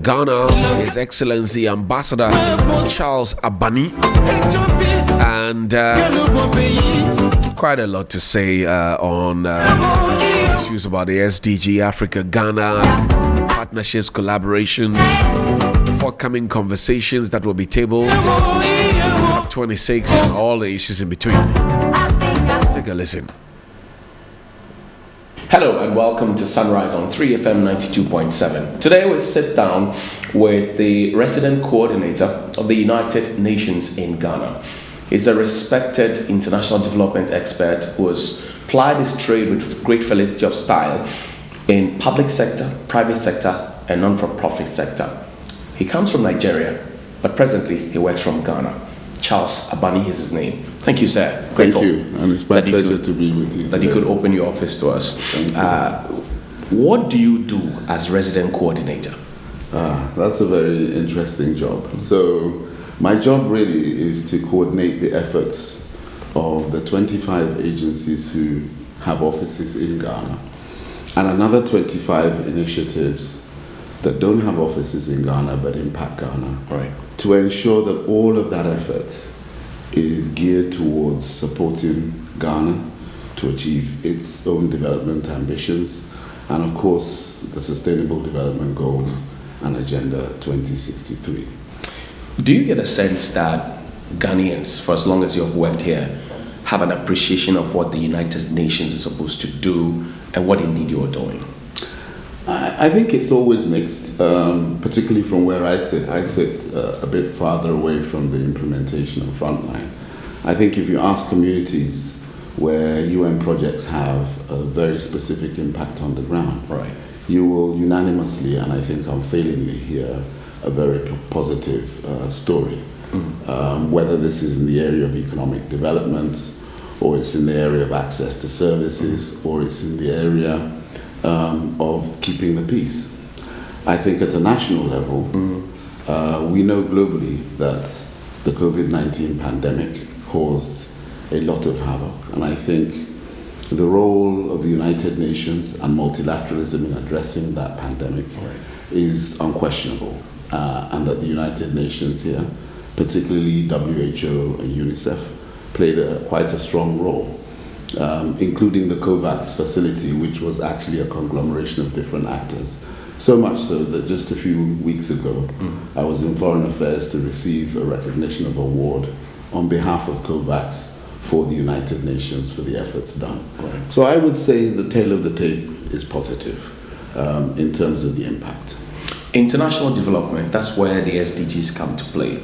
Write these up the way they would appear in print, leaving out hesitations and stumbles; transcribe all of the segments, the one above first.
Ghana, His Excellency Ambassador Charles Abani, and quite a lot to say on issues about the SDG, Africa, Ghana, partnerships, collaborations, forthcoming conversations that will be tabled, COP26, and all the issues in between. Take a listen. Hello and welcome to Sunrise on 3FM 92.7. Today we sit down with the resident coordinator of the United Nations in Ghana. He's a respected international development expert who has plied his trade with great felicity of style in public sector, private sector, and non-for-profit sector. He comes from Nigeria, but presently he works from Ghana. Charles Abani is his name. Thank you, sir. Thank you, and it's my pleasure to be with you. That you could open your office to us. What do you do as resident coordinator? That's a very interesting job. So my job really is to coordinate the efforts of the 25 agencies who have offices in Ghana and another 25 initiatives that don't have offices in Ghana but impact Ghana, right, to ensure that all of that effort is geared towards supporting Ghana to achieve its own development ambitions and of course the Sustainable Development Goals and Agenda 2063. Do you get a sense that Ghanaians, for as long as you've worked here, have an appreciation of what the United Nations is supposed to do and what indeed you're doing? I think it's always mixed, particularly from where I sit. I sit a bit farther away from the implementation and frontline. I think if you ask communities where UN projects have a very specific impact on the ground, right, you will unanimously and I think unfailingly hear a very positive story. Whether this is in the area of economic development, or it's in the area of access to services, or it's in the area of keeping the peace. I think at the national level, we know globally that the COVID-19 pandemic caused a lot of havoc. And I think the role of the United Nations and multilateralism in addressing that pandemic is unquestionable. And that the United Nations here, particularly WHO and UNICEF, played quite a strong role. Including the COVAX facility, which was actually a conglomeration of different actors. So much so that just a few weeks ago, I was in Foreign Affairs to receive a recognition of award on behalf of COVAX for the United Nations for the efforts done. Right. So I would say the tail of the tape is positive in terms of the impact. International development, that's where the SDGs come to play,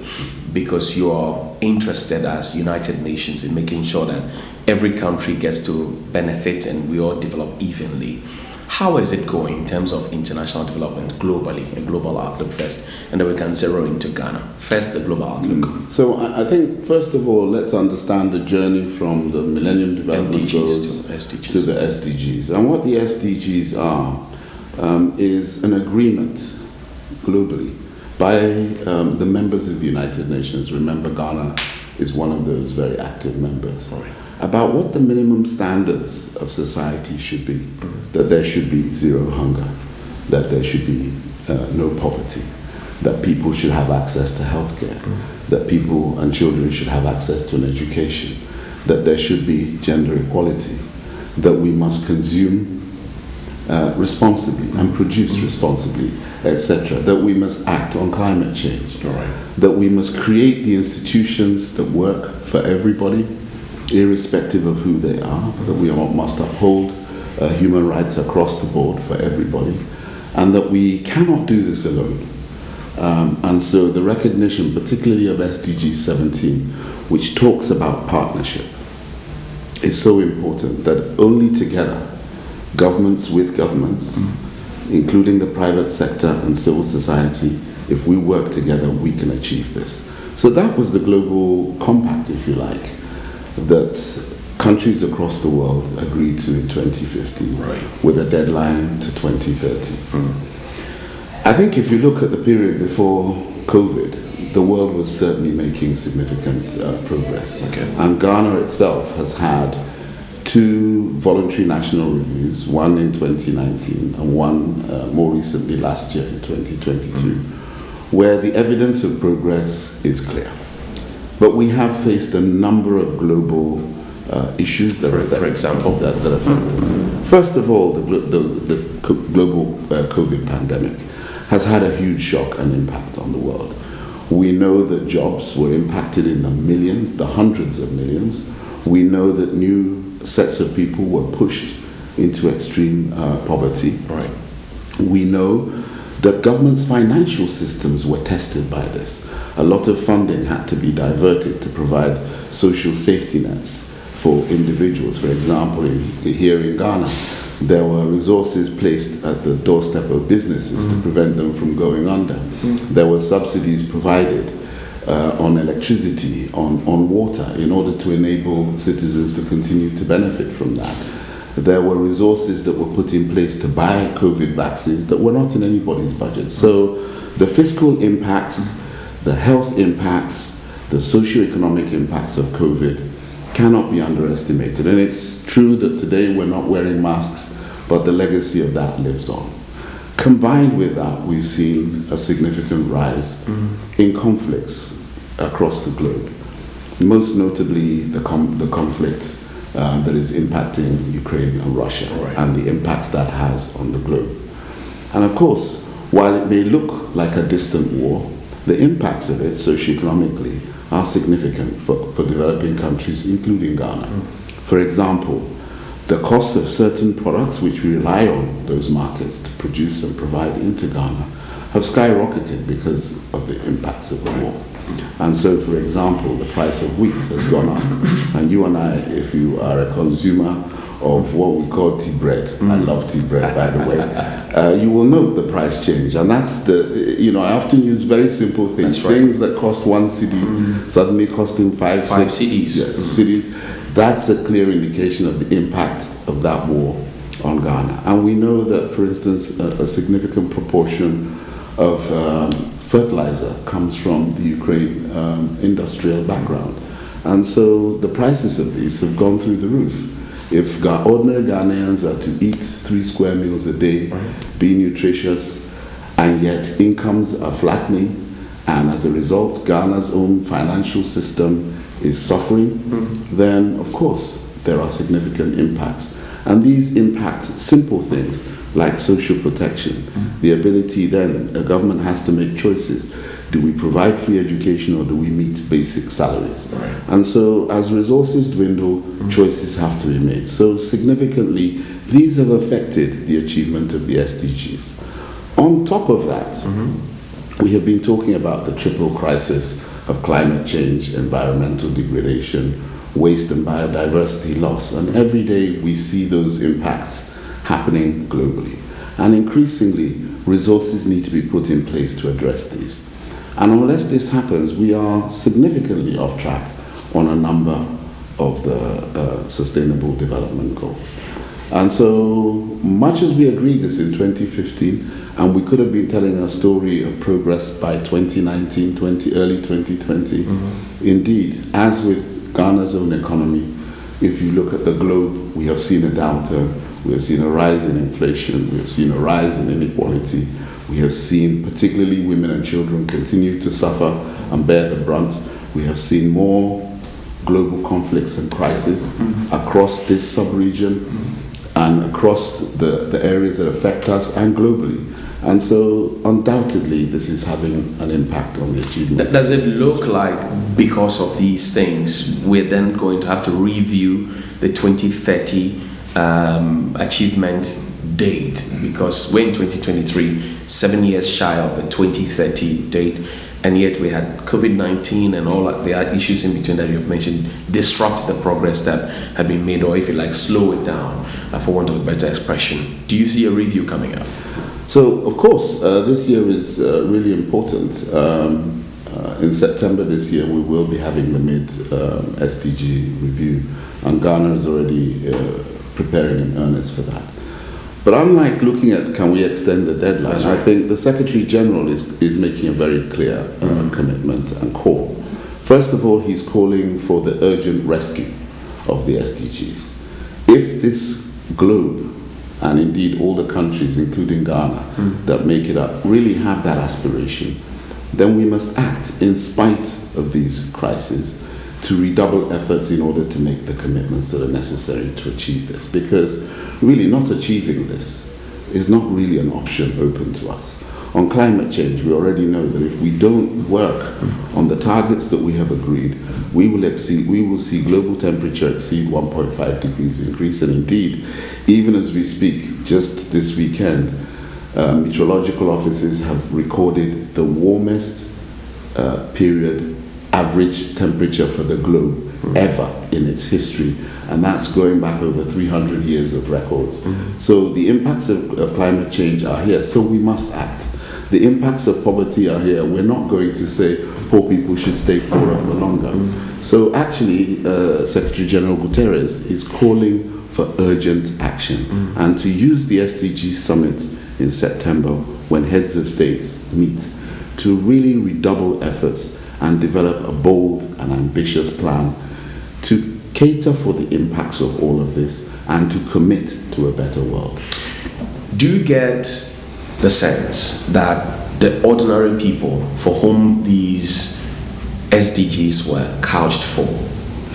because you are interested as United Nations in making sure that every country gets to benefit and we all develop evenly. How is it going in terms of international development globally, a global outlook first, and then we can zero into Ghana. First, the global outlook. So I think, first of all, let's understand the journey from the Millennium Development MDGs Goals to the SDGs. And what the SDGs are is an agreement globally by the members of the United Nations. Remember, Ghana is one of those very active members. Right. About what the minimum standards of society should be. That there should be zero hunger, that there should be no poverty, that people should have access to healthcare, that people and children should have access to an education, that there should be gender equality, that we must consume responsibly and produce responsibly, etc. That we must act on climate change. Right. That we must create the institutions that work for everybody, irrespective of who they are. That we must uphold human rights across the board for everybody, and that we cannot do this alone. And so the recognition, particularly of SDG 17, which talks about partnership, is so important that only together, governments with governments, including the private sector and civil society, if we work together, we can achieve this. So that was the global compact, if you like, that countries across the world agreed to in 2015, with a deadline to 2030. I think if you look at the period before COVID, the world was certainly making significant progress. Okay. And Ghana itself has had 2 voluntary national reviews, one in 2019 and one more recently last year in 2022, where the evidence of progress is clear. But we have faced a number of global issues that affect us. First of all, the global COVID pandemic has had a huge shock and impact on the world. We know that jobs were impacted in the millions, the hundreds of millions. We know that new sets of people were pushed into extreme poverty. Right. We know that governments' financial systems were tested by this. A lot of funding had to be diverted to provide social safety nets for individuals. For example, here in Ghana, there were resources placed at the doorstep of businesses to prevent them from going under. There were subsidies provided on electricity, on water, in order to enable citizens to continue to benefit from that. There were resources that were put in place to buy COVID vaccines that were not in anybody's budget. So the fiscal impacts, the health impacts, the socioeconomic impacts of COVID cannot be underestimated. And it's true that today we're not wearing masks, but the legacy of that lives on. Combined with that, we've seen a significant rise in conflicts across the globe, most notably the conflict that is impacting Ukraine and Russia, and the impacts that has on the globe. And of course, while it may look like a distant war, the impacts of it socioeconomically are significant for developing countries, including Ghana. For example, the cost of certain products which we rely on those markets to produce and provide into Ghana have skyrocketed because of the impacts of the war. And so, for example, the price of wheat has gone up. And you and I, if you are a consumer of what we call tea bread, I love tea bread, by the way, you will note the price change. And that's I often use very simple things. Things that cost 1 cedi suddenly costing 5 cedis. Yes, cedis. That's a clear indication of the impact of that war on Ghana. And we know that, for instance, a significant proportion of fertilizer comes from the Ukraine industrial background. And so the prices of these have gone through the roof. If ordinary Ghanaians are to eat 3 square meals a day, be nutritious, and yet incomes are flattening, and as a result, Ghana's own financial system is suffering, then of course there are significant impacts. And these impact simple things like social protection. The ability then, a government has to make choices. Do we provide free education or do we meet basic salaries? And so as resources dwindle, choices have to be made. So significantly, these have affected the achievement of the SDGs. On top of that, we have been talking about the triple crisis of climate change, environmental degradation, waste and biodiversity loss. And every day we see those impacts happening globally. And increasingly, resources need to be put in place to address these. And unless this happens, we are significantly off track on a number of the Sustainable Development Goals. And so much as we agreed this in 2015, and we could have been telling a story of progress by 2019, early 2020, indeed, as with Ghana's own economy, if you look at the globe, we have seen a downturn, we have seen a rise in inflation, we have seen a rise in inequality, we have seen particularly women and children continue to suffer and bear the brunt. We have seen more global conflicts and crises across this sub-region and across the areas that affect us and globally. And so undoubtedly this is having an impact on the achievement. Does it look like because of these things we're then going to have to review the 2030 achievement date, because we're in 2023, 7 years shy of the 2030 date, and yet we had COVID-19 and all the issues in between that you've mentioned disrupt the progress that had been made, or if you like, slow it down, for want of a better expression. Do you see a review coming up? So, of course, this year is really important. In September this year, we will be having the mid-SDG review, and Ghana is already preparing in earnest for that. But unlike looking at can we extend the deadline, I think the Secretary General is making a very clear commitment and call. First of all, he's calling for the urgent rescue of the SDGs. if this globe, and indeed all the countries, including Ghana, that make it up, really have that aspiration, then we must act in spite of these crises to redouble efforts in order to make the commitments that are necessary to achieve this. Because really not achieving this is not really an option open to us. On climate change, we already know that if we don't work on the targets that we have agreed, we will see global temperature exceed 1.5 degrees increase. And indeed, even as we speak, just this weekend, meteorological offices have recorded the warmest period average temperature for the globe ever in its history, and that's going back over 300 years of records. So the impacts of climate change are here, so we must act. The impacts of poverty are here. We're not going to say poor people should stay poorer for longer. So actually, Secretary General Guterres is calling for urgent action, and to use the SDG summit in September, when heads of states meet, to really redouble efforts and develop a bold and ambitious plan to cater for the impacts of all of this and to commit to a better world. Do you get the sense that the ordinary people for whom these SDGs were couched for,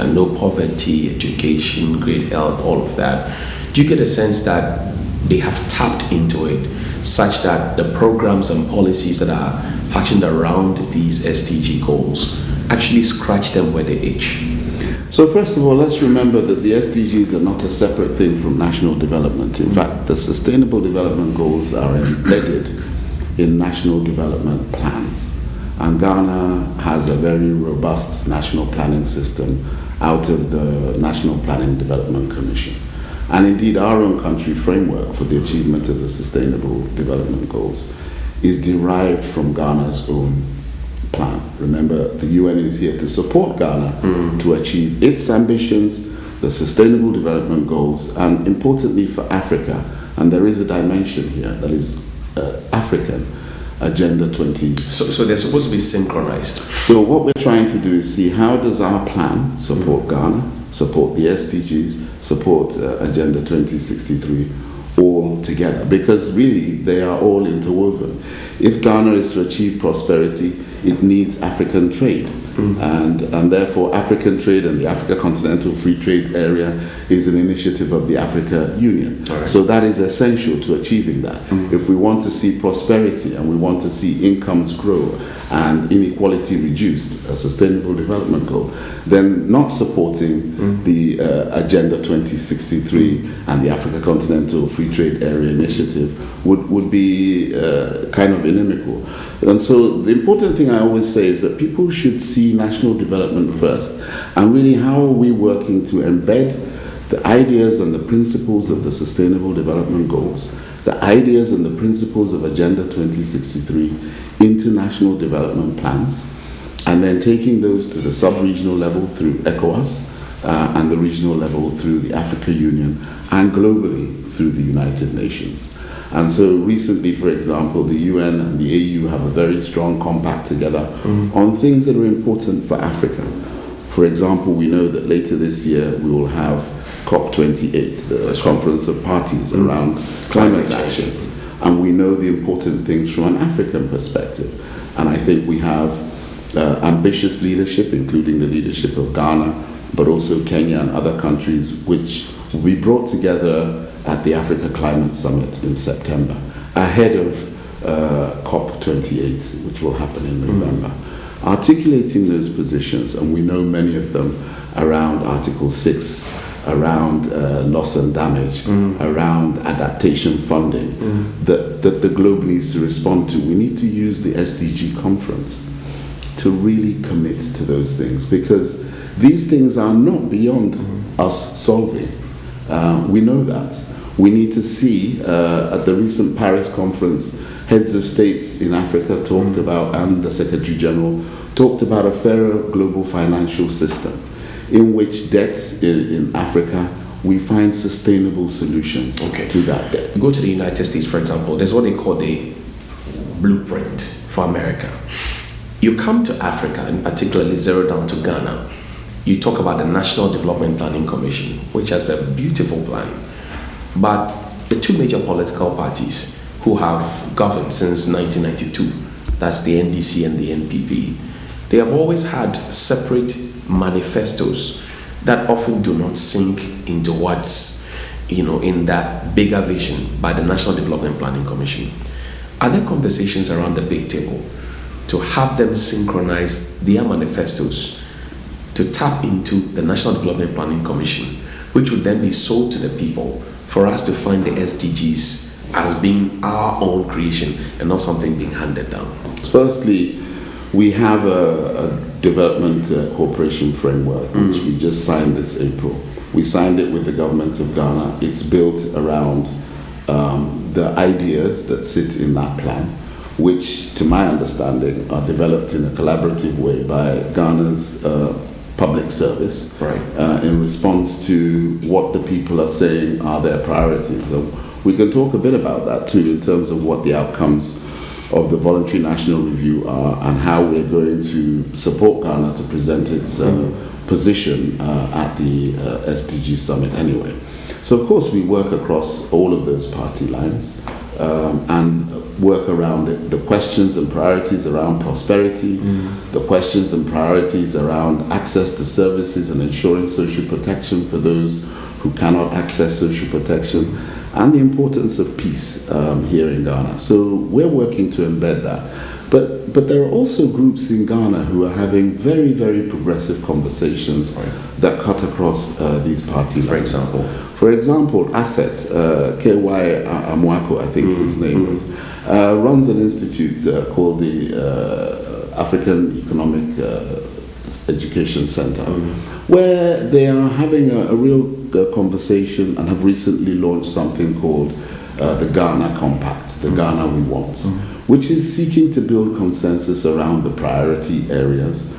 and no poverty, education, great health, all of that, do you get a sense that they have tapped into it such that the programs and policies that are fashioned around these SDG goals actually scratch them where they itch? So first of all, let's remember that the SDGs are not a separate thing from national development. In fact, the Sustainable Development Goals are embedded in national development plans. And Ghana has a very robust national planning system out of the National Planning Development Commission. And indeed, our own country framework for the achievement of the Sustainable Development Goals is derived from Ghana's own plan. Remember, the UN is here to support Ghana to achieve its ambitions, the Sustainable Development Goals, and importantly for Africa, and there is a dimension here that is African, Agenda 20. So they're supposed to be synchronized. So what we're trying to do is see how does our plan support Ghana, support the SDGs, support Agenda 2063 all together, because really they are all interwoven. If Ghana is to achieve prosperity, it needs African trade. And therefore African trade and the Africa Continental Free Trade Area is an initiative of the Africa Union. Right. So that is essential to achieving that. If we want to see prosperity and we want to see incomes grow and inequality reduced, a sustainable development goal, then not supporting the Agenda 2063 and the Africa Continental Free Trade Area initiative would be kind of inimical. And so the important thing I always say is that people should see national development first, and really how are we working to embed the ideas and the principles of the Sustainable Development Goals, the ideas and the principles of Agenda 2063 into national development plans, and then taking those to the sub-regional level through ECOWAS and the regional level through the Africa Union, and globally through the United Nations. And so recently, for example, the UN and the AU have a very strong compact together on things that are important for Africa. For example, we know that later this year we will have COP28, the Conference of Parties around climate actions. And we know the important things from an African perspective. And I think we have ambitious leadership, including the leadership of Ghana, but also Kenya and other countries, which will be brought together at the Africa Climate Summit in September, ahead of COP28, which will happen in November. Articulating those positions, and we know many of them around Article 6, around loss and damage, around adaptation funding, that the globe needs to respond to. We need to use the SDG conference to really commit to those things, because these things are not beyond us solving. We know that. We need to see, at the recent Paris conference, heads of states in Africa talked about, and the Secretary General talked about a fairer global financial system in which debts in Africa, we find sustainable solutions to that debt. You go to the United States, for example, there's what they call the blueprint for America. You come to Africa, and particularly zero down to Ghana, you talk about the National Development Planning Commission, which has a beautiful plan. But the two major political parties who have governed since 1992, that's the NDC and the NPP, they have always had separate manifestos that often do not sink into what's, in that bigger vision by the National Development Planning Commission. Are there conversations around the big table to have them synchronize their manifestos to tap into the National Development Planning Commission, which would then be sold to the people for us to find the SDGs as being our own creation and not something being handed down? Firstly, we have a development cooperation framework, which we just signed this April. We signed it with the government of Ghana. It's built around the ideas that sit in that plan, which, to my understanding, are developed in a collaborative way by Ghana's public service, in response to what the people are saying are their priorities. So we can talk a bit about that too, in terms of what the outcomes of the voluntary national review are and how we're going to support Ghana to present its position at the SDG summit anyway. So of course we work across all of those party lines and work around the questions and priorities around prosperity, the questions and priorities around access to services and ensuring social protection for those who cannot access social protection, and the importance of peace here in Ghana. So we're working to embed that. But there are also groups in Ghana who are having very, very progressive conversations that cut across these party lines. For example, ASET, K.Y. Amwako, I think his name is, runs an institute called the African Economic Education Center, where they are having a real conversation and have recently launched something called the Ghana Compact, the Ghana We Want, which is seeking to build consensus around the priority areas,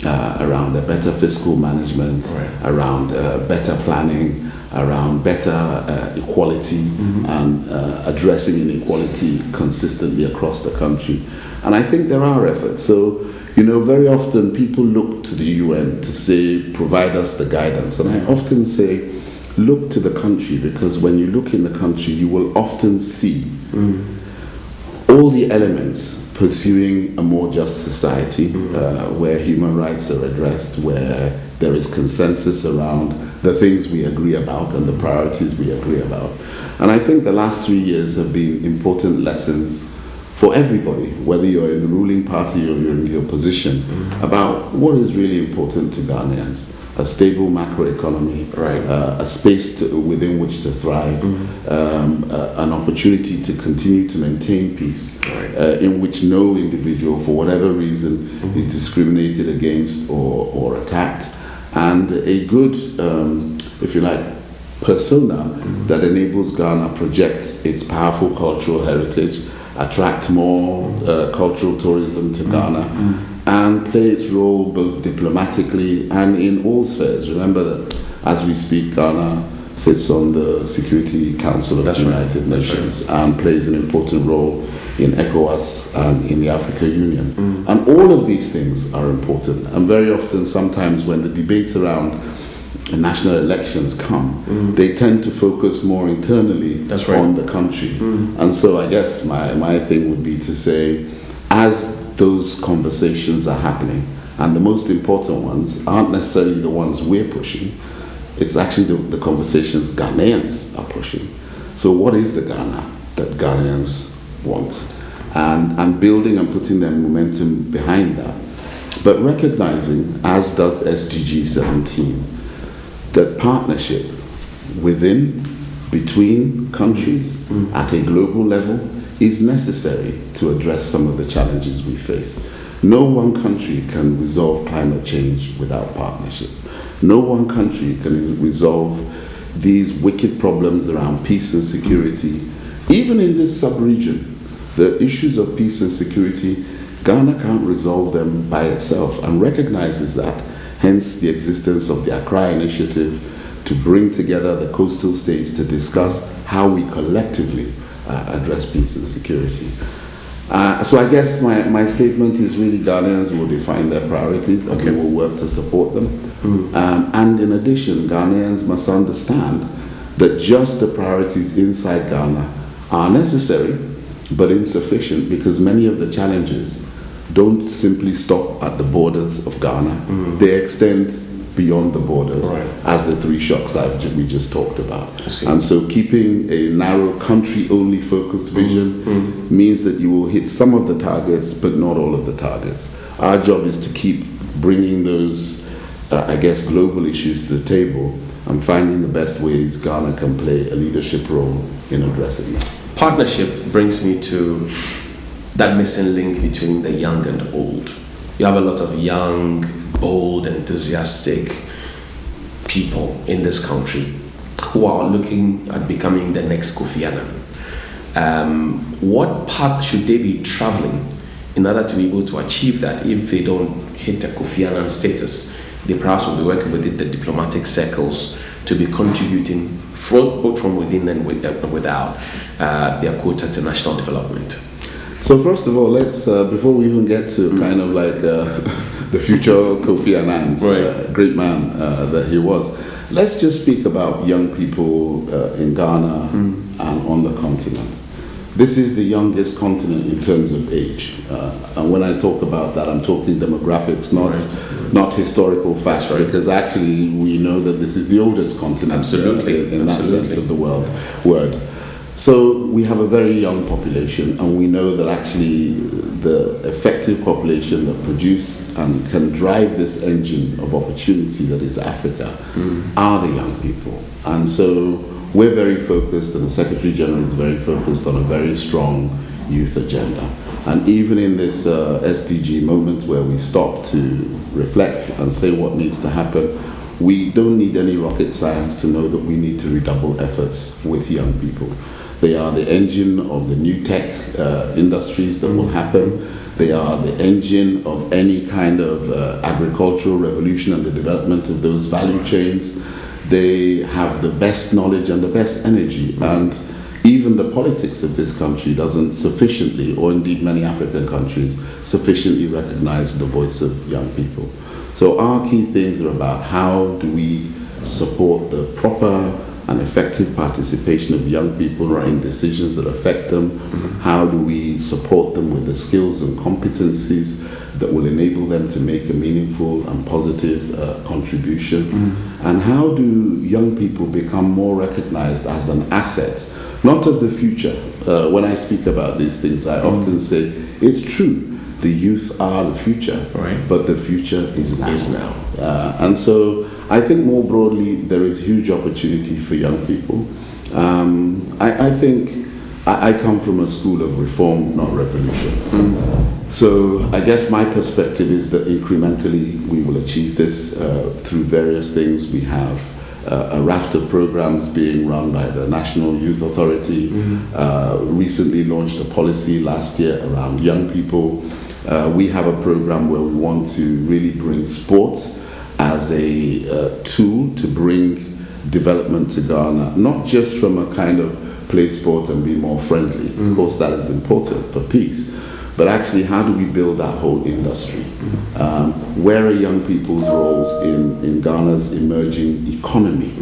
around the better fiscal management, around better planning, around better equality and addressing inequality consistently across the country. And I think there are efforts. So, very often people look to the UN to say, provide us the guidance. And I often say, look to the country, because when you look in the country, you will often see all the elements pursuing a more just society, where human rights are addressed, where there is consensus around the things we agree about and the priorities we agree about. And I think the last 3 years have been important lessons for everybody, whether you're in the ruling party or you're in the opposition, about what is really important to Ghanaians. A stable macroeconomy, a space within which to thrive, an opportunity to continue to maintain peace, in which no individual, for whatever reason, is discriminated against or attacked, and a good, if you like, persona that enables Ghana project its powerful cultural heritage, attract more cultural tourism to Ghana, and play its role both diplomatically and in all spheres. Remember that as we speak, Ghana sits on the Security Council of the United Nations and plays an important role in ECOWAS and in the African Union. And all of these things are important. And very often, sometimes when the debates around national elections come, they tend to focus more internally on the country. And so I guess my thing would be to say, as those conversations are happening, and the most important ones aren't necessarily the ones we're pushing, it's actually the conversations Ghanaians are pushing. So what is the Ghana that Ghanaians want? And building and putting their momentum behind that. But recognizing, as does SDG 17, that partnership between countries at a global level is necessary to address some of the challenges we face. No one country can resolve climate change without partnership. No one country can resolve these wicked problems around peace and security. Even in this sub-region, the issues of peace and security, Ghana can't resolve them by itself, and recognizes that, hence the existence of the Accra Initiative to bring together the coastal states to discuss how we collectively address peace and security. So I guess my statement is really Ghanaians will define their priorities and we will work to support them. And in addition, Ghanaians must understand that just the priorities inside Ghana are necessary but insufficient, because many of the challenges don't simply stop at the borders of Ghana. They extend beyond the borders, as the three shocks we just talked about. And so keeping a narrow country-only focused vision means that you will hit some of the targets, but not all of the targets. Our job is to keep bringing those, I guess, global issues to the table and finding the best ways Ghana can play a leadership role in addressing that. Partnership brings me to that missing link between the young and old. You have a lot of young, bold, enthusiastic people in this country who are looking at becoming the next Kofi Annan. What path should they be traveling in order to be able to achieve that? If they don't hit a Kofi Annan status, they perhaps will be working within the diplomatic circles to be contributing both from within and without their quota to national development. So first of all, let's before we even get to kind of like the future Kofi Annan's great man that he was, let's just speak about young people in Ghana and on the continent. This is the youngest continent in terms of age, and when I talk about that, I'm talking demographics, not historical facts, because actually we know that this is the oldest continent in that sense of the word. So we have a very young population, and we know that actually the effective population that produce and can drive this engine of opportunity that is Africa are the young people. And so we're very focused, and the Secretary General is very focused on a very strong youth agenda. And even in this SDG moment where we stop to reflect and say what needs to happen, we don't need any rocket science to know that we need to redouble efforts with young people. They are the engine of the new tech industries that will happen. They are the engine of any kind of agricultural revolution and the development of those value chains. They have the best knowledge and the best energy. And even the politics of this country doesn't sufficiently, or indeed many African countries, sufficiently recognize the voice of young people. So our key things are about how do we support the proper and effective participation of young people in decisions that affect them. How do we support them with the skills and competencies that will enable them to make a meaningful and positive contribution? And how do young people become more recognized as an asset, not of the future? When I speak about these things, I often say, it's true, the youth are the future, but the future is now. And so I think more broadly, there is huge opportunity for young people. I think I come from a school of reform, not revolution. So I guess my perspective is that incrementally we will achieve this through various things. We have a raft of programs being run by the National Youth Authority. Recently launched a policy last year around young people. We have a program where we want to really bring sport as a tool to bring development to Ghana, not just from a kind of play sport and be more friendly. Of course, that is important for peace. But actually, how do we build that whole industry? Where are young people's roles in Ghana's emerging economy?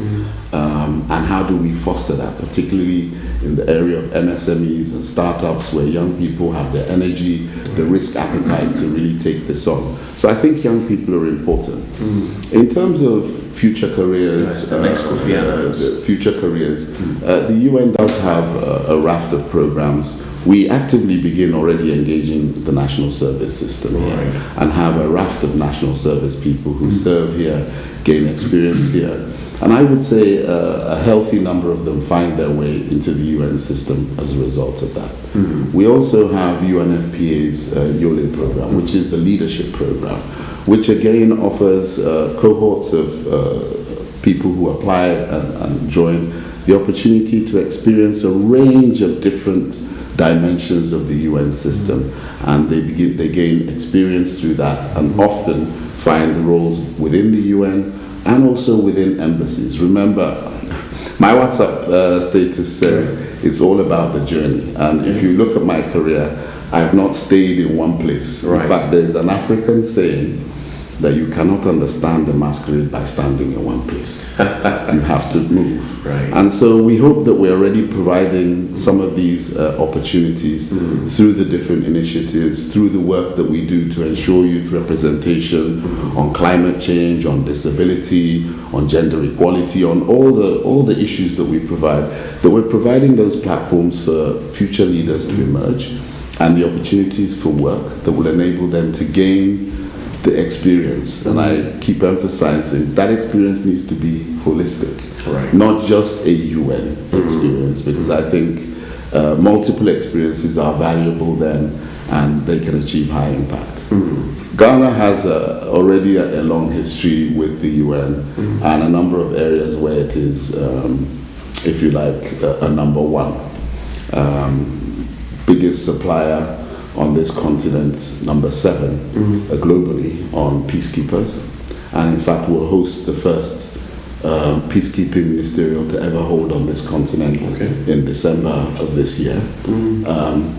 And how do we foster that, particularly in the area of MSMEs and startups, where young people have the energy, the risk appetite to really take this on? So I think young people are important. In terms of future careers, the next Kofi Annans. Future careers, the UN does have a raft of programs. We actively begin already engaging the national service system here and have a raft of national service people who serve here, gain experience here. And I would say a healthy number of them find their way into the UN system as a result of that. We also have UNFPA's YOLE program, which is the leadership program, which again offers cohorts of people who apply and join the opportunity to experience a range of different dimensions of the UN system, and they gain experience through that and often find roles within the UN and also within embassies. Remember, my WhatsApp status says it's all about the journey, and if you look at my career, I have not stayed in one place. Right. In fact, there is an African saying that you cannot understand the masquerade by standing in one place. You have to move. Right. And so we hope that we're already providing some of these opportunities through the different initiatives, through the work that we do to ensure youth representation on climate change, on disability, on gender equality, on all the issues that we provide, that we're providing those platforms for future leaders to emerge and the opportunities for work that will enable them to gain the experience. And I keep emphasizing that experience needs to be holistic, right. not just a UN experience, because I think multiple experiences are valuable then and they can achieve high impact. Ghana has already a long history with the UN and a number of areas where it is, if you like, a number one. Biggest supplier on this continent, number 7 globally on peacekeepers, and in fact will host the first peacekeeping ministerial to ever hold on this continent in December of this year.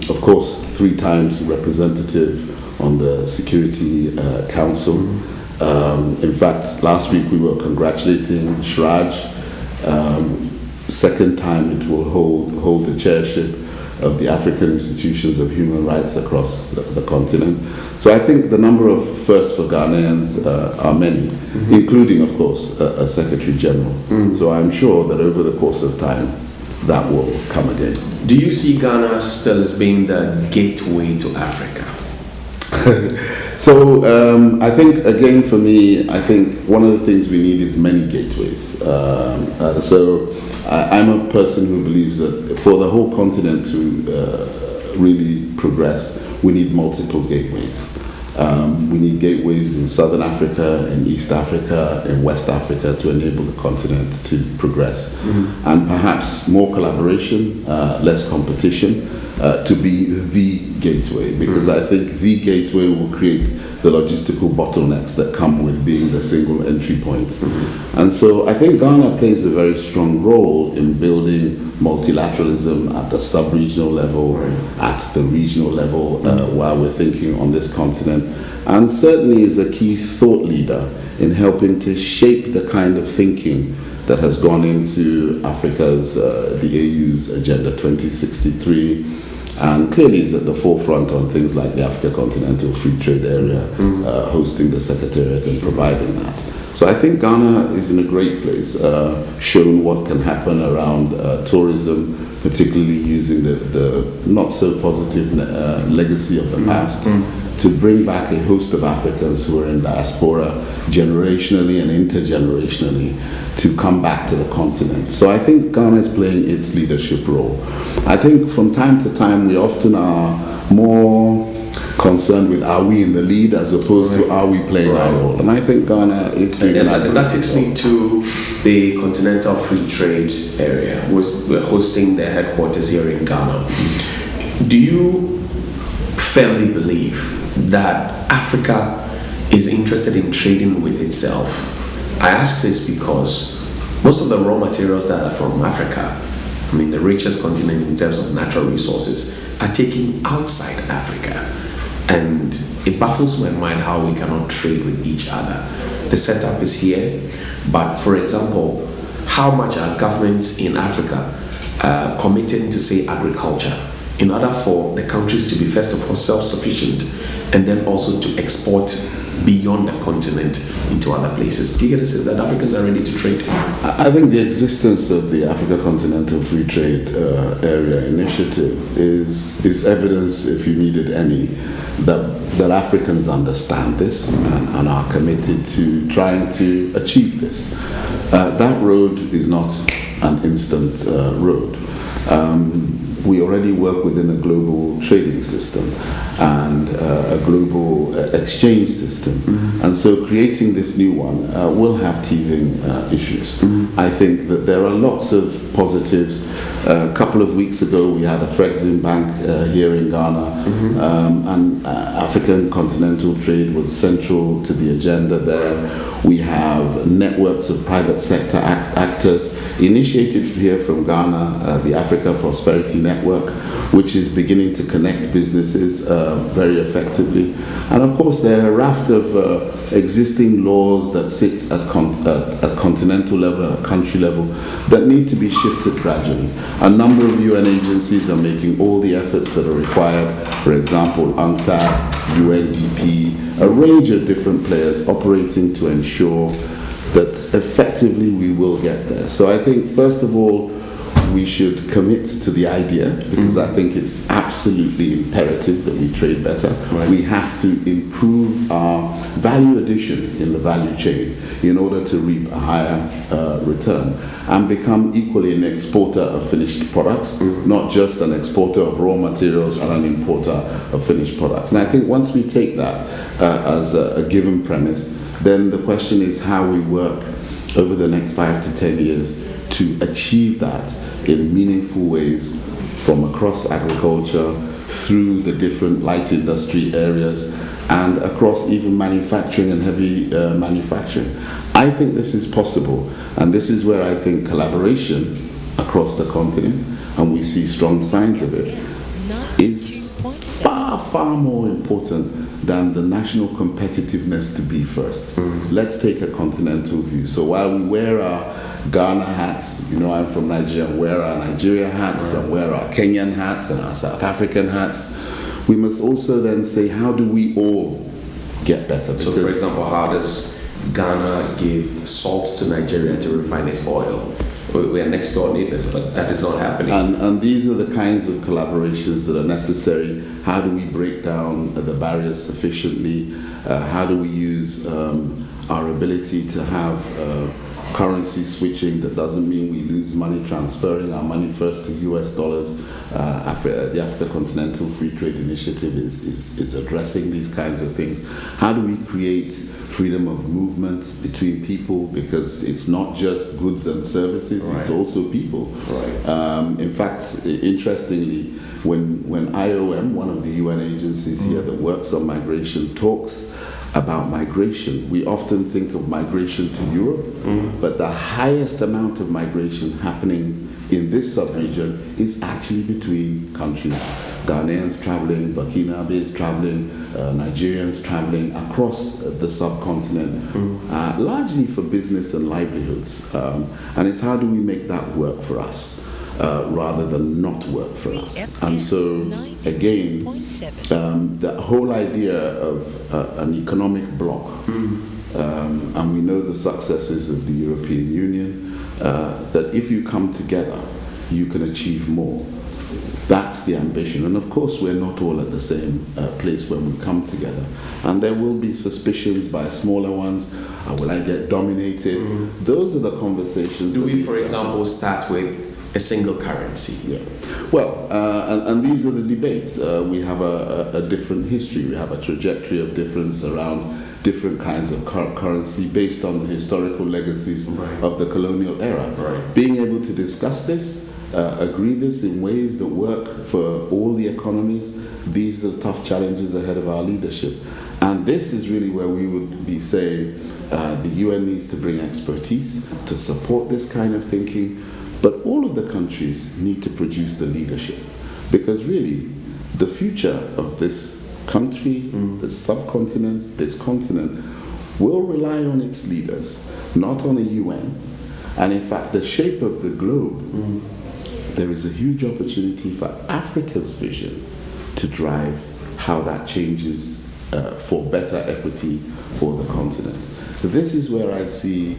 Of course, 3 times representative on the Security Council. In fact, last week we were congratulating Shraj. Second time it will hold the chairship of the African institutions of human rights across the continent. So I think the number of firsts for Ghanaians are many, including, of course, a Secretary General. So I'm sure that over the course of time, that will come again. Do you see Ghana still as being the gateway to Africa? So I think, again, for me, I think one of the things we need is many gateways. So I'm a person who believes that for the whole continent to really progress, we need multiple gateways. We need gateways in Southern Africa, in East Africa, in West Africa to enable the continent to progress. And perhaps more collaboration, less competition, to be the gateway, because I think the gateway will create the logistical bottlenecks that come with being the single entry point. And so I think Ghana plays a very strong role in building multilateralism at the sub-regional level, at the regional level, while we're thinking on this continent, and certainly is a key thought leader in helping to shape the kind of thinking that has gone into Africa's, the AU's Agenda 2063, and clearly is at the forefront on things like the Africa Continental Free Trade Area, hosting the Secretariat and providing that. So I think Ghana is in a great place, showing what can happen around tourism, particularly using the not so positive legacy of the past to bring back a host of Africans who are in diaspora generationally and intergenerationally to come back to the continent. So I think Ghana is playing its leadership role. I think from time to time we often are more concerned with are we in the lead as opposed to are we playing our role. And I think Ghana is doing that. And that takes me to the Continental Free Trade Area. We're hosting their headquarters here in Ghana. Do you firmly believe that Africa is interested in trading with itself? I ask this because most of the raw materials that are from Africa, I mean the richest continent in terms of natural resources, are taken outside Africa. And it baffles my mind how we cannot trade with each other. The setup is here, but for example, how much are governments in Africa committing to, say, agriculture in order for the countries to be, first of all, self-sufficient and then also to export beyond the continent into other places? Do you get a sense that Africans are ready to trade? I think the existence of the Africa Continental Free Trade Area initiative is evidence, if you needed any, that Africans understand this and are committed to trying to achieve this. That road is not an instant road. We already work within a global trading system and a global exchange system. And so creating this new one will have teething issues. I think that there are lots of positives. A couple of weeks ago, we had a Frexim Bank here in Ghana, and African continental trade was central to the agenda there. We have networks of private sector actors actors, initiated here from Ghana, the Africa Prosperity Network, which is beginning to connect businesses very effectively. And of course, there are a raft of existing laws that sit at continental level, at country level, that need to be shifted gradually. A number of UN agencies are making all the efforts that are required. For example, UNCTAD, UNDP, a range of different players operating to ensure that effectively we will get there. So I think, first of all, we should commit to the idea, because I think it's absolutely imperative that we trade better. Right. We have to improve our value addition in the value chain in order to reap a higher return and become equally an exporter of finished products, not just an exporter of raw materials and an importer of finished products. And I think once we take that as a given premise, then the question is how we work over the next 5 to 10 years to achieve that in meaningful ways, from across agriculture, through the different light industry areas, and across even manufacturing and heavy manufacturing. I think this is possible, and this is where I think collaboration across the continent, and we see strong signs of it, is far, far more important than the national competitiveness to be first. Let's take a continental view. So while we wear our Ghana hats, you know, I'm from Nigeria, wear our Nigeria hats, and wear our Kenyan hats and our South African hats, we must also then say, how do we all get better? So, for example, how does Ghana give salt to Nigeria to refine its oil? We are next door neighbors, but that is not happening. And these are the kinds of collaborations that are necessary. How do we break down the barriers sufficiently? How do we use our ability to have currency switching that doesn't mean we lose money, transferring our money first to US dollars? The Africa Continental Free Trade Initiative is addressing these kinds of things. How do we create freedom of movement between people? Because it's not just goods and services, it's also people. In fact, interestingly, when IOM, one of the UN agencies here that works on migration, talks about migration, we often think of migration to Europe, but the highest amount of migration happening in this sub-region is actually between countries. Ghanaians traveling, Burkinabes traveling, Nigerians traveling across the subcontinent, largely for business and livelihoods. And it's how do we make that work for us? Rather than not work for us. And so, again, the whole idea of an economic bloc, and we know the successes of the European Union, that if you come together, you can achieve more. That's the ambition. And of course, we're not all at the same place when we come together. And there will be suspicions by smaller ones. Will I get dominated? Those are the conversations. Do we, for example, start with a single currency? Yeah. Well, and these are the debates. We have a different history. We have a trajectory of difference around different kinds of currency based on the historical legacies of the colonial era. Being able to discuss this, agree this in ways that work for all the economies, these are the tough challenges ahead of our leadership. And this is really where we would be saying the UN needs to bring expertise to support this kind of thinking. But all of the countries need to produce the leadership, because really the future of this country, this subcontinent, this continent will rely on its leaders, not on the UN. And in fact, the shape of the globe, there is a huge opportunity for Africa's vision to drive how that changes for better equity for the continent. This is where I see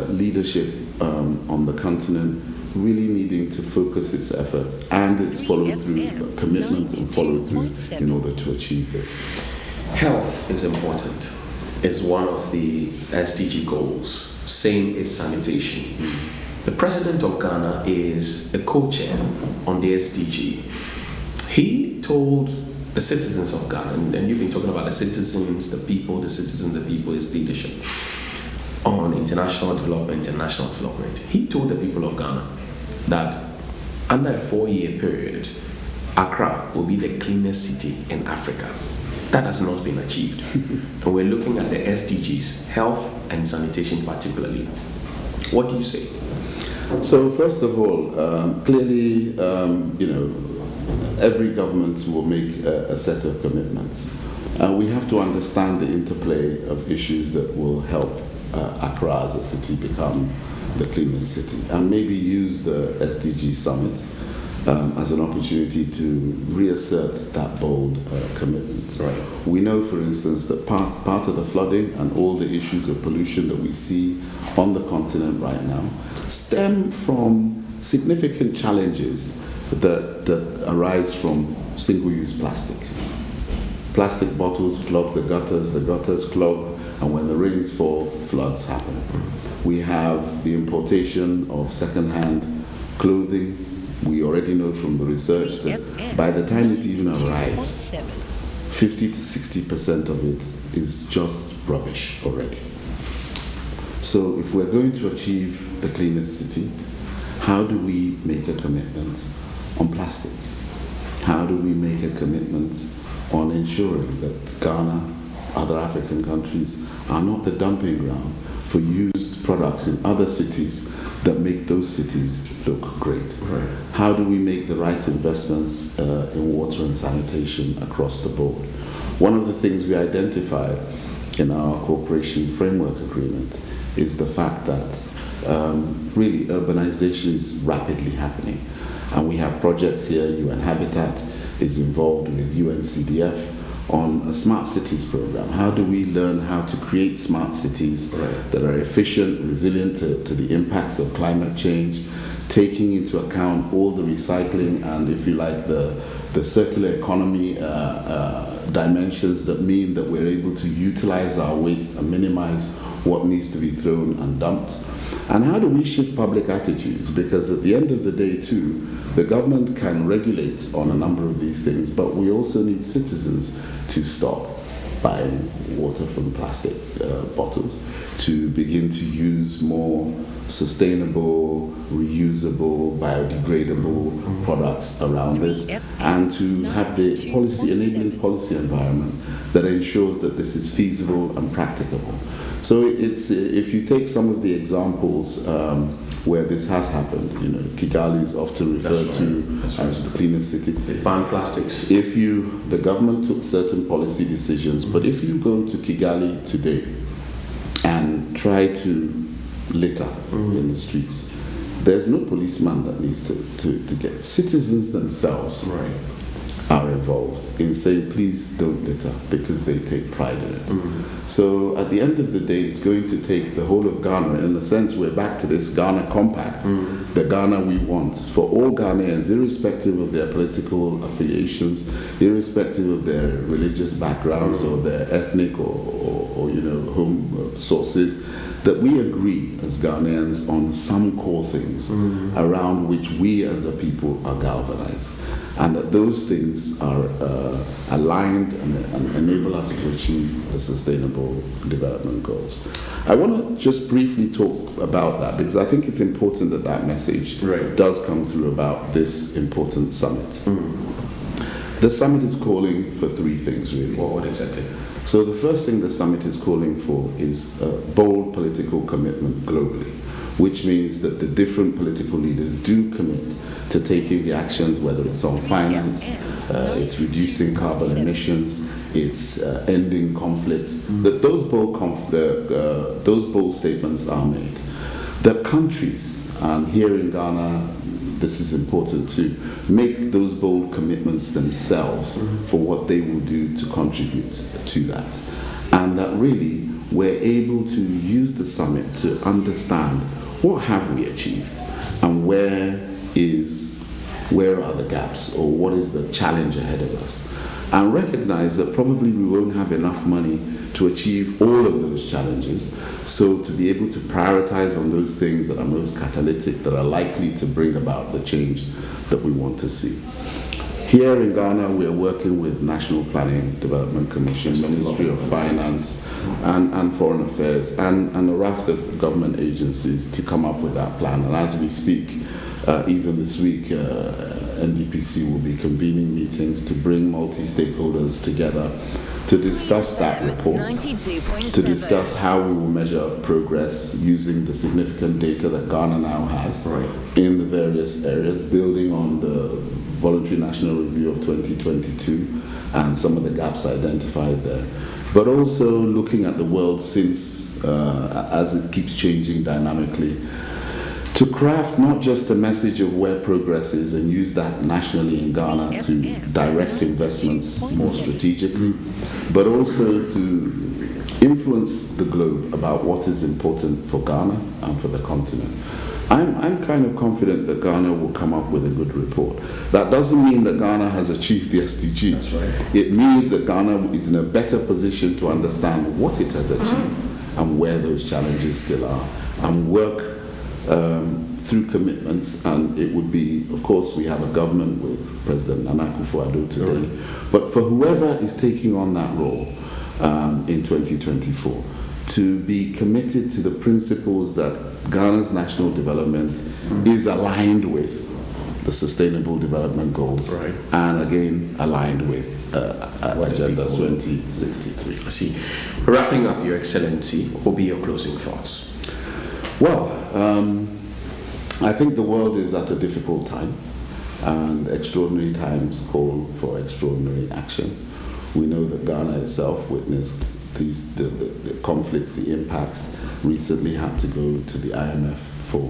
leadership on the continent really needing to focus its effort and its follow-through commitment and follow-through in order to achieve this. Health is important. It's one of the SDG goals. Same is sanitation. The president of Ghana is a co-chair on the SDG. He told the citizens of Ghana, and you've been talking about the citizens, the people is leadership on international development and national development. He told the people of Ghana that under a 4-year period, Accra will be the cleanest city in Africa. That has not been achieved. And we're looking at the SDGs, health and sanitation particularly. What do you say? So first of all, clearly, every government will make a set of commitments. We have to understand the interplay of issues that will help Accra as a city become the cleanest city, and maybe use the SDG summit as an opportunity to reassert that bold commitment. Right. We know, for instance, that part of the flooding and all the issues of pollution that we see on the continent right now stem from significant challenges that arise from single-use plastic. Plastic bottles clog the gutters clog, and when the rains fall, floods happen. We have the importation of second-hand clothing. We already know from the research that by the time it even arrives, 50 to 60% of it is just rubbish already. So if we're going to achieve the cleanest city, how do we make a commitment on plastic? How do we make a commitment on ensuring that Ghana, other African countries, are not the dumping ground for used products in other cities that make those cities look great? Right. How do we make the right investments in water and sanitation across the board? One of the things we identified in our cooperation framework agreement is the fact that really urbanization is rapidly happening. And we have projects here. UN Habitat is involved with UNCDF on a smart cities program. How do we learn how to create smart cities that are efficient, resilient to the impacts of climate change, taking into account all the recycling and, if you like, the circular economy dimensions that mean that we're able to utilize our waste and minimize what needs to be thrown and dumped? And how do we shift public attitudes? Because at the end of the day, too, the government can regulate on a number of these things, but we also need citizens to stop buying water from plastic bottles, to begin to use more sustainable, reusable, biodegradable products around this, and to have the enabling policy environment that ensures that this is feasible and practicable. So it's, if you take some of the examples where this has happened, Kigali is often referred to as the cleanest city. They ban plastics. The government took certain policy decisions, but if you go to Kigali today and try to litter in the streets, there's no policeman that needs to get. Citizens themselves are involved in saying, please don't litter, because they take pride in it. So at the end of the day, it's going to take the whole of Ghana. In a sense, we're back to this Ghana compact, the Ghana we want, for all Ghanaians, irrespective of their political affiliations, irrespective of their religious backgrounds or their ethnic or home sources, that we agree as Ghanaians on some core things around which we as a people are galvanized, and that those things are aligned and enable us to achieve the sustainable development goals. I want to just briefly talk about that, because I think it's important that that message does come through about this important summit. The summit is calling for three things, really. What exactly? So the first thing the summit is calling for is a bold political commitment globally, which means that the different political leaders do commit to taking the actions, whether it's on finance, it's reducing carbon emissions, it's ending conflicts, that those bold statements are made. The countries, here in Ghana, this is important to make those bold commitments themselves for what they will do to contribute to that. And that really we're able to use the summit to understand what have we achieved and where are the gaps, or what is the challenge ahead of us. And recognize that probably we won't have enough money to achieve all of those challenges. So to be able to prioritize on those things that are most catalytic, that are likely to bring about the change that we want to see. Here in Ghana, we are working with National Planning Development Commission, Ministry of Finance, and Foreign Affairs, and a raft of government agencies to come up with that plan. And as we speak, Even this week, NDPC will be convening meetings to bring multi-stakeholders together to discuss that report, to discuss how we will measure progress using the significant data that Ghana now has in the various areas, building on the voluntary national review of 2022 and some of the gaps identified there, but also looking at the world since, as it keeps changing dynamically, to craft not just a message of where progress is and use that nationally in Ghana to direct investments more strategically, but also to influence the globe about what is important for Ghana and for the continent. I'm kind of confident that Ghana will come up with a good report. That doesn't mean that Ghana has achieved the SDGs. That's right. It means that Ghana is in a better position to understand what it has achieved and where those challenges still are, and work through commitments. And it would be, of course, we have a government with President Nana Akufo-Addo today, but for whoever is taking on that role in 2024, to be committed to the principles that Ghana's national development is aligned with the Sustainable Development Goals, and again aligned with Agenda 2063. I see. Wrapping up, Your Excellency, what will be your closing thoughts? Well, I think the world is at a difficult time, and extraordinary times call for extraordinary action. We know that Ghana itself witnessed the conflicts, the impacts, recently had to go to the IMF for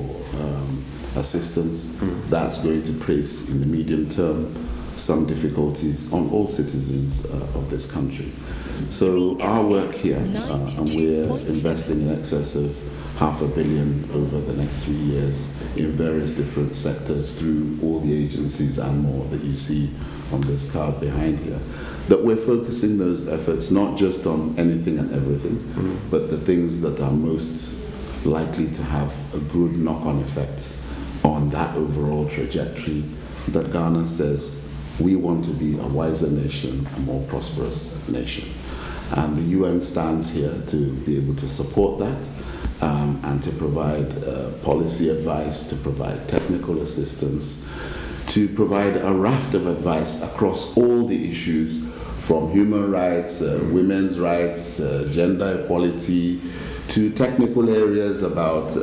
assistance. That's going to place in the medium term some difficulties on all citizens of this country. So our work here, and we're investing in excess of $500 million over the next 3 years in various different sectors through all the agencies and more that you see on this card behind here, that we're focusing those efforts not just on anything and everything, but the things that are most likely to have a good knock-on effect on that overall trajectory that Ghana says we want to be a wiser nation, a more prosperous nation. And the UN stands here to be able to support that, and to provide policy advice, to provide technical assistance, to provide a raft of advice across all the issues, from human rights, women's rights, gender equality, to technical areas about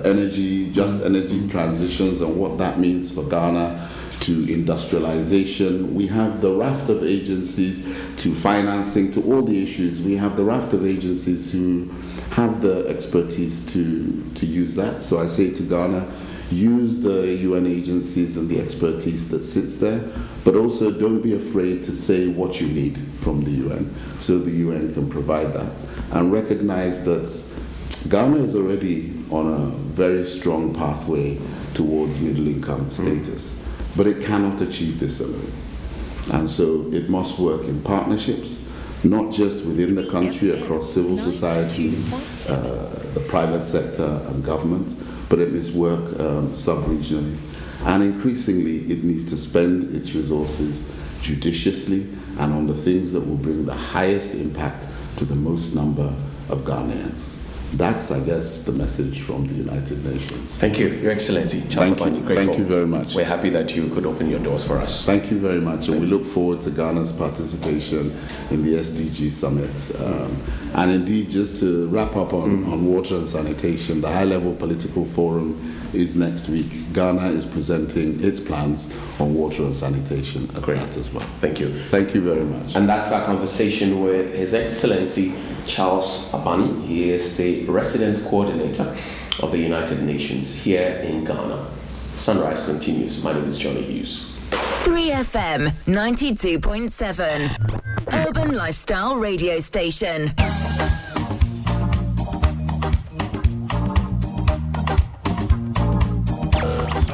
energy, just energy transitions and what that means for Ghana, to industrialization. We have the raft of agencies, to financing, to all the issues. We have the raft of agencies who have the expertise to use that. So I say to Ghana, use the UN agencies and the expertise that sits there, but also don't be afraid to say what you need from the UN, so the UN can provide that. And recognize that Ghana is already on a very strong pathway towards middle income status, but it cannot achieve this alone. And so it must work in partnerships, not just within the country, across civil society, the private sector and government, but it must work sub-regionally. And increasingly, it needs to spend its resources judiciously and on the things that will bring the highest impact to the most number of Ghanaians. That's, I guess, the message from the United Nations. Thank you, Your Excellency. Charles Abani, grateful. Thank you very much. We're happy that you could open your doors for us. Thank you very much, and we look forward to Ghana's participation in the SDG Summit. And indeed, just to wrap up on water and sanitation, the high-level political forum is next week. Ghana is presenting its plans on water and sanitation at that as well. Thank you. Thank you very much. And that's our conversation with His Excellency Charles Abani. He is the resident coordinator of the United Nations here in Ghana. Sunrise continues. My name is Johnny Hughes. 3FM 92.7 Urban Lifestyle Radio Station.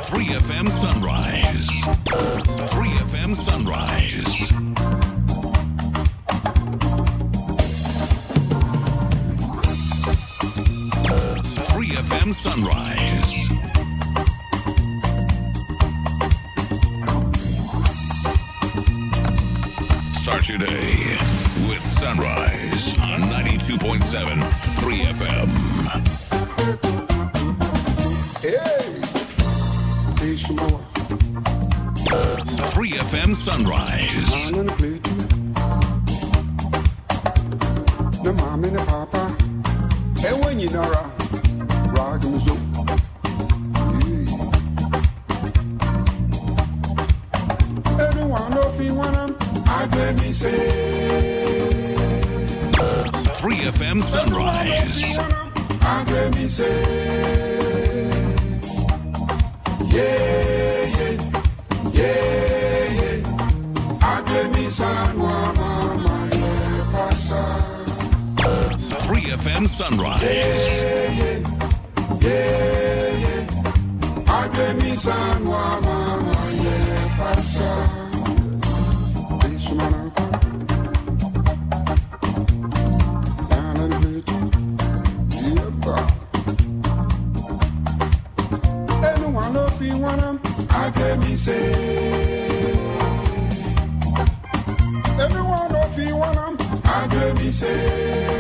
3FM Sunrise. 3FM Sunrise. 3FM Sunrise. Start your day with Sunrise on 92.7 3FM. Hey! 3FM Sunrise. The mom and the papa, and when you know, rock and so. Everyone of you want I let me say 3FM Sunrise. I let me say, yeah. I let me say, mama, yeah, pasa. 3FM Sunrise. Yeah. I let me say, mama, yeah, pasa. This man, anyone of you want them, I let me say. Everyone of you want them, I let me say.